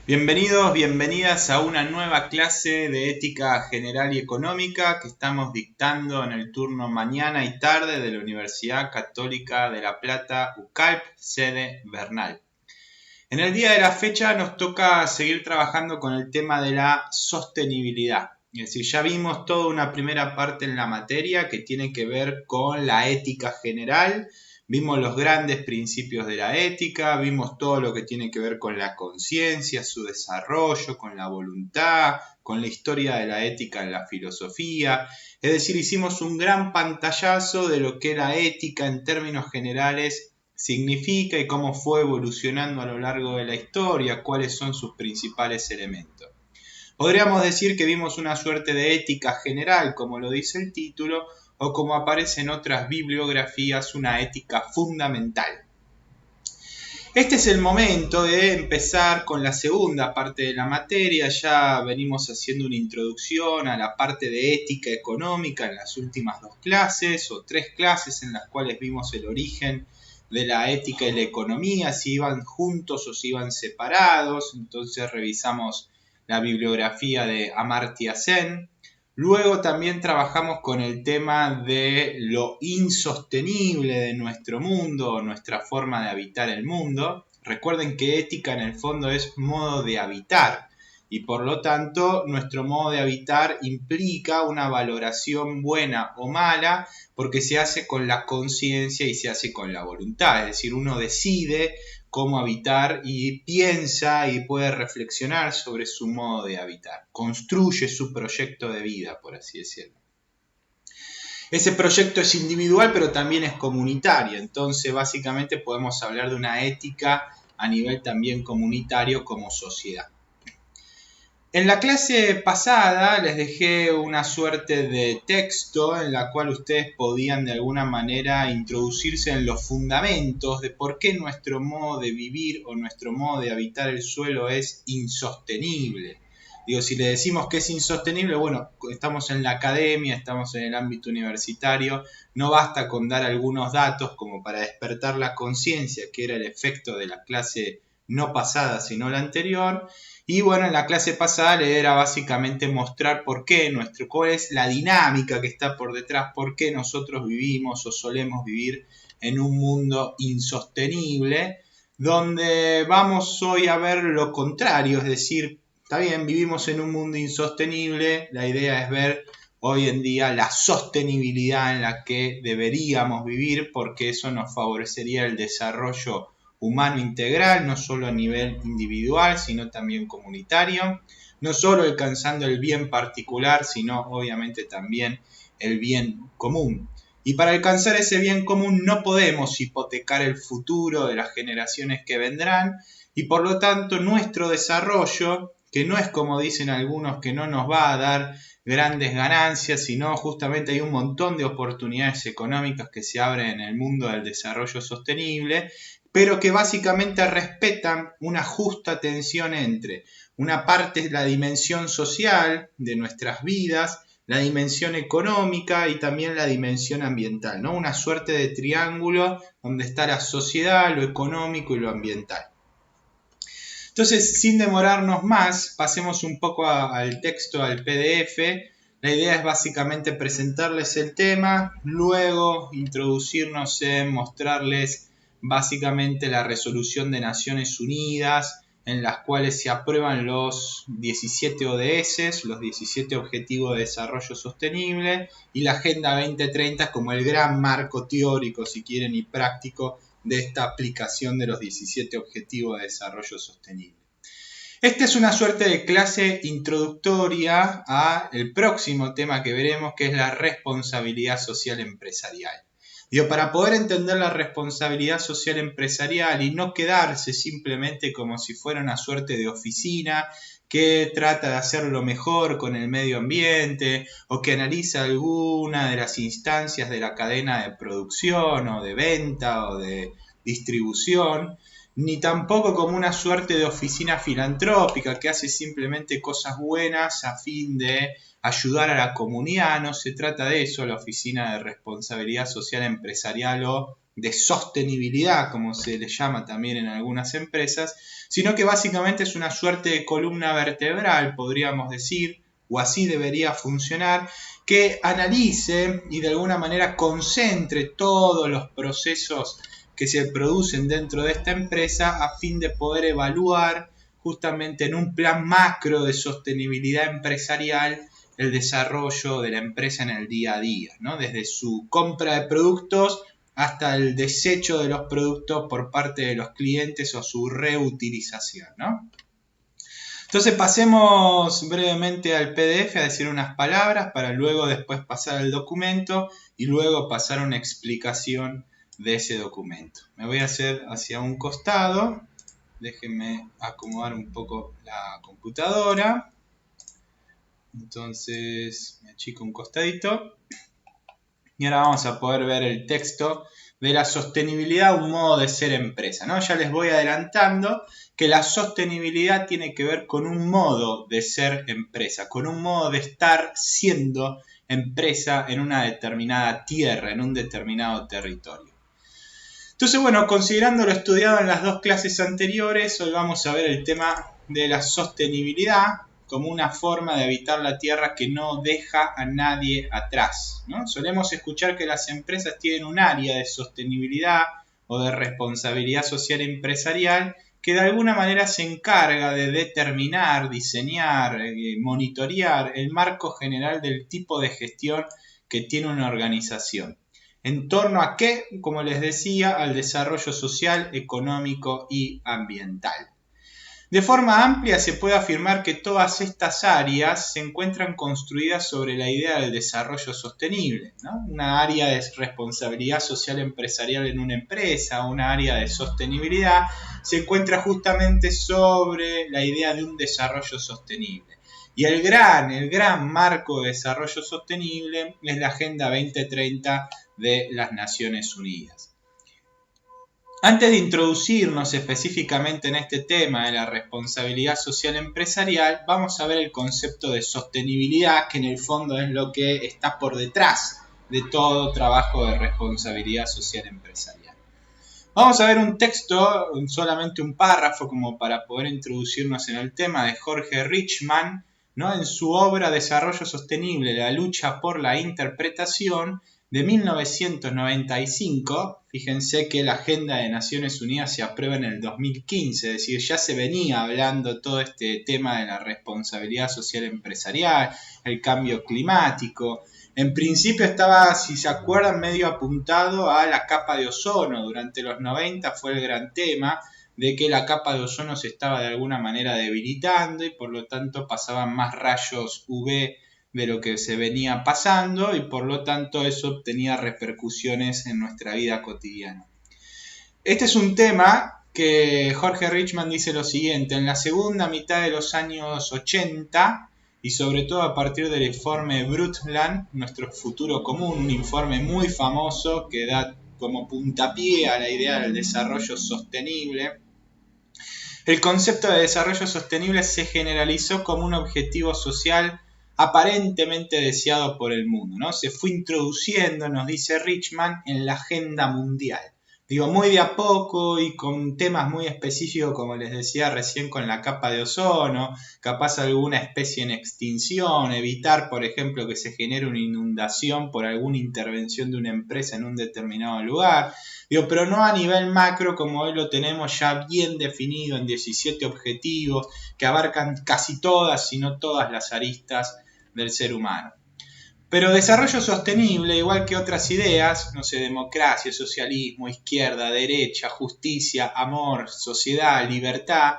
Bienvenidos, bienvenidas a una nueva clase de ética general y económica que estamos dictando en el turno mañana y tarde de la Universidad Católica de La Plata, UCALP, sede Bernal. En el día de la fecha nos toca seguir trabajando con el tema de la sostenibilidad. Es decir, ya vimos toda una primera parte en la materia que tiene que ver con la ética general. Vimos los grandes principios de la ética, vimos todo lo que tiene que ver con la conciencia, su desarrollo, con la voluntad, con la historia de la ética en la filosofía. Es decir, hicimos un gran pantallazo de lo que la ética en términos generales significa y cómo fue evolucionando a lo largo de la historia, cuáles son sus principales elementos. Podríamos decir que vimos una suerte de ética general, como lo dice el título, o como aparece en otras bibliografías, una ética fundamental. Este es el momento de empezar con la segunda parte de la materia. Ya venimos haciendo una introducción a la parte de ética económica en las últimas dos clases o tres clases en las cuales vimos el origen de la ética y la economía, si iban juntos o si iban separados. Entonces revisamos la bibliografía de Amartya Sen. Luego también trabajamos con el tema de lo insostenible de nuestro mundo, nuestra forma de habitar el mundo. Recuerden que ética en el fondo es modo de habitar y por lo tanto nuestro modo de habitar implica una valoración buena o mala porque se hace con la conciencia y se hace con la voluntad. Es decir, uno decide cómo habitar y piensa y puede reflexionar sobre su modo de habitar. Construye su proyecto de vida, por así decirlo. Ese proyecto es individual, pero también es comunitario. Entonces, básicamente podemos hablar de una ética a nivel también comunitario como sociedad. En la clase pasada les dejé una suerte de texto en la cual ustedes podían de alguna manera introducirse en los fundamentos de por qué nuestro modo de vivir o nuestro modo de habitar el suelo es insostenible. Digo, si le decimos que es insostenible, bueno, estamos en la academia, estamos en el ámbito universitario, no basta con dar algunos datos como para despertar la conciencia, que era el efecto de la clase no pasada, sino la anterior. Y bueno, en la clase pasada le era básicamente mostrar por qué cuál es la dinámica que está por detrás, por qué nosotros vivimos o solemos vivir en un mundo insostenible, donde vamos hoy a ver lo contrario, es decir, está bien, vivimos en un mundo insostenible, la idea es ver hoy en día la sostenibilidad en la que deberíamos vivir, porque eso nos favorecería el desarrollo humano integral, no solo a nivel individual, sino también comunitario, no solo alcanzando el bien particular, sino obviamente también el bien común. Y para alcanzar ese bien común no podemos hipotecar el futuro de las generaciones que vendrán y por lo tanto nuestro desarrollo, que no es como dicen algunos que no nos va a dar grandes ganancias, sino justamente hay un montón de oportunidades económicas que se abren en el mundo del desarrollo sostenible, pero que básicamente respetan una justa tensión entre una parte la dimensión social de nuestras vidas, la dimensión económica y también la dimensión ambiental, ¿no? Una suerte de triángulo donde está la sociedad, lo económico y lo ambiental. Entonces, sin demorarnos más, pasemos un poco al texto, al PDF. La idea es básicamente presentarles el tema, luego introducirnos en mostrarles básicamente la resolución de Naciones Unidas, en las cuales se aprueban los 17 ODS, los 17 Objetivos de Desarrollo Sostenible, y la Agenda 2030 como el gran marco teórico, si quieren, y práctico de esta aplicación de los 17 Objetivos de Desarrollo Sostenible. Esta es una suerte de clase introductoria al próximo tema que veremos, que es la responsabilidad social empresarial. Para poder entender la responsabilidad social empresarial y no quedarse simplemente como si fuera una suerte de oficina que trata de hacer lo mejor con el medio ambiente o que analiza alguna de las instancias de la cadena de producción o de venta o de distribución, ni tampoco como una suerte de oficina filantrópica que hace simplemente cosas buenas a fin de ayudar a la comunidad. No se trata de eso, la Oficina de Responsabilidad Social Empresarial o de sostenibilidad, como se le llama también en algunas empresas, sino que básicamente es una suerte de columna vertebral, podríamos decir, o así debería funcionar, que analice y de alguna manera concentre todos los procesos que se producen dentro de esta empresa a fin de poder evaluar justamente en un plan macro de sostenibilidad empresarial el desarrollo de la empresa en el día a día, ¿no? Desde su compra de productos hasta el desecho de los productos por parte de los clientes o su reutilización, ¿no? Entonces pasemos brevemente al PDF a decir unas palabras para luego después pasar al documento y luego pasar a una explicación de ese documento. Me voy a hacer hacia un costado, déjenme acomodar un poco la computadora. Entonces me achico un costadito y ahora vamos a poder ver el texto de la sostenibilidad, un modo de ser empresa, ¿no? Ya les voy adelantando que la sostenibilidad tiene que ver con un modo de ser empresa, con un modo de estar siendo empresa en una determinada tierra, en un determinado territorio. Entonces, bueno, considerando lo estudiado en las dos clases anteriores, hoy vamos a ver el tema de la sostenibilidad como una forma de habitar la tierra que no deja a nadie atrás, ¿no? Solemos escuchar que las empresas tienen un área de sostenibilidad o de responsabilidad social empresarial que de alguna manera se encarga de determinar, diseñar, monitorear el marco general del tipo de gestión que tiene una organización. ¿En torno a qué? Como les decía, al desarrollo social, económico y ambiental. De forma amplia se puede afirmar que todas estas áreas se encuentran construidas sobre la idea del desarrollo sostenible, ¿no? Una área de responsabilidad social empresarial en una empresa, una área de sostenibilidad, se encuentra justamente sobre la idea de un desarrollo sostenible. Y el gran marco de desarrollo sostenible es la Agenda 2030 de las Naciones Unidas. Antes de introducirnos específicamente en este tema de la responsabilidad social empresarial, vamos a ver el concepto de sostenibilidad, que en el fondo es lo que está por detrás de todo trabajo de responsabilidad social empresarial. Vamos a ver un texto, solamente un párrafo, como para poder introducirnos en el tema, de Jorge Richman, ¿no? En su obra Desarrollo Sostenible, la lucha por la interpretación, de 1995, fíjense que la Agenda de Naciones Unidas se aprueba en el 2015, es decir, ya se venía hablando todo este tema de la responsabilidad social empresarial, el cambio climático. En principio estaba, si se acuerdan, medio apuntado a la capa de ozono. Durante los 90 fue el gran tema de que la capa de ozono se estaba de alguna manera debilitando y por lo tanto pasaban más rayos UV de lo que se venía pasando y por lo tanto eso tenía repercusiones en nuestra vida cotidiana. Este es un tema que Jorge Richman dice lo siguiente: en la segunda mitad de los años 80 y sobre todo a partir del informe Brundtland, Nuestro futuro común, un informe muy famoso que da como puntapié a la idea del desarrollo sostenible, el concepto de desarrollo sostenible se generalizó como un objetivo social aparentemente deseado por el mundo, ¿no? Se fue introduciendo, nos dice Richman, en la agenda mundial. Digo, muy de a poco y con temas muy específicos, como les decía recién, con la capa de ozono, capaz alguna especie en extinción, evitar, por ejemplo, que se genere una inundación por alguna intervención de una empresa en un determinado lugar. Digo, pero no a nivel macro como hoy lo tenemos ya bien definido en 17 objetivos que abarcan casi todas, si no todas las aristas del ser humano. Pero desarrollo sostenible, igual que otras ideas, no sé, democracia, socialismo, izquierda, derecha, justicia, amor, sociedad, libertad,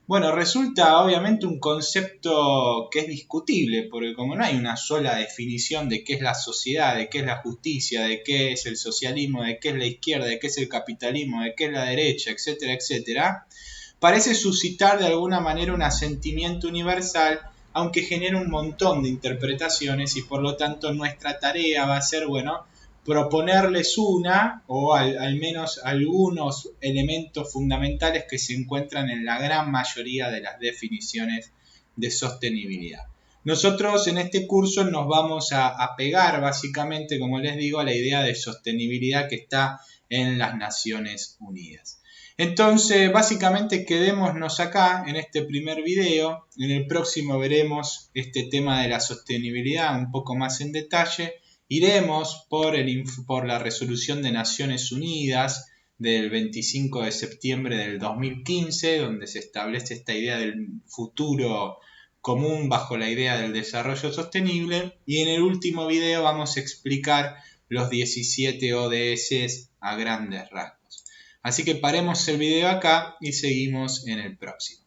bueno, resulta obviamente un concepto que es discutible, porque como no hay una sola definición de qué es la sociedad, de qué es la justicia, de qué es el socialismo, de qué es la izquierda, de qué es el capitalismo, de qué es la derecha, etcétera, etcétera, parece suscitar de alguna manera un asentimiento universal, aunque genera un montón de interpretaciones y por lo tanto nuestra tarea va a ser, bueno, proponerles una o al menos algunos elementos fundamentales que se encuentran en la gran mayoría de las definiciones de sostenibilidad. Nosotros en este curso nos vamos a pegar básicamente, como les digo, a la idea de sostenibilidad que está en las Naciones Unidas. Entonces, básicamente quedémonos acá en este primer video. En el próximo veremos este tema de la sostenibilidad un poco más en detalle. Iremos por la resolución de Naciones Unidas del 25 de septiembre del 2015, donde se establece esta idea del futuro común bajo la idea del desarrollo sostenible. Y en el último video vamos a explicar los 17 ODS a grandes rasgos. Así que paremos el video acá y seguimos en el próximo.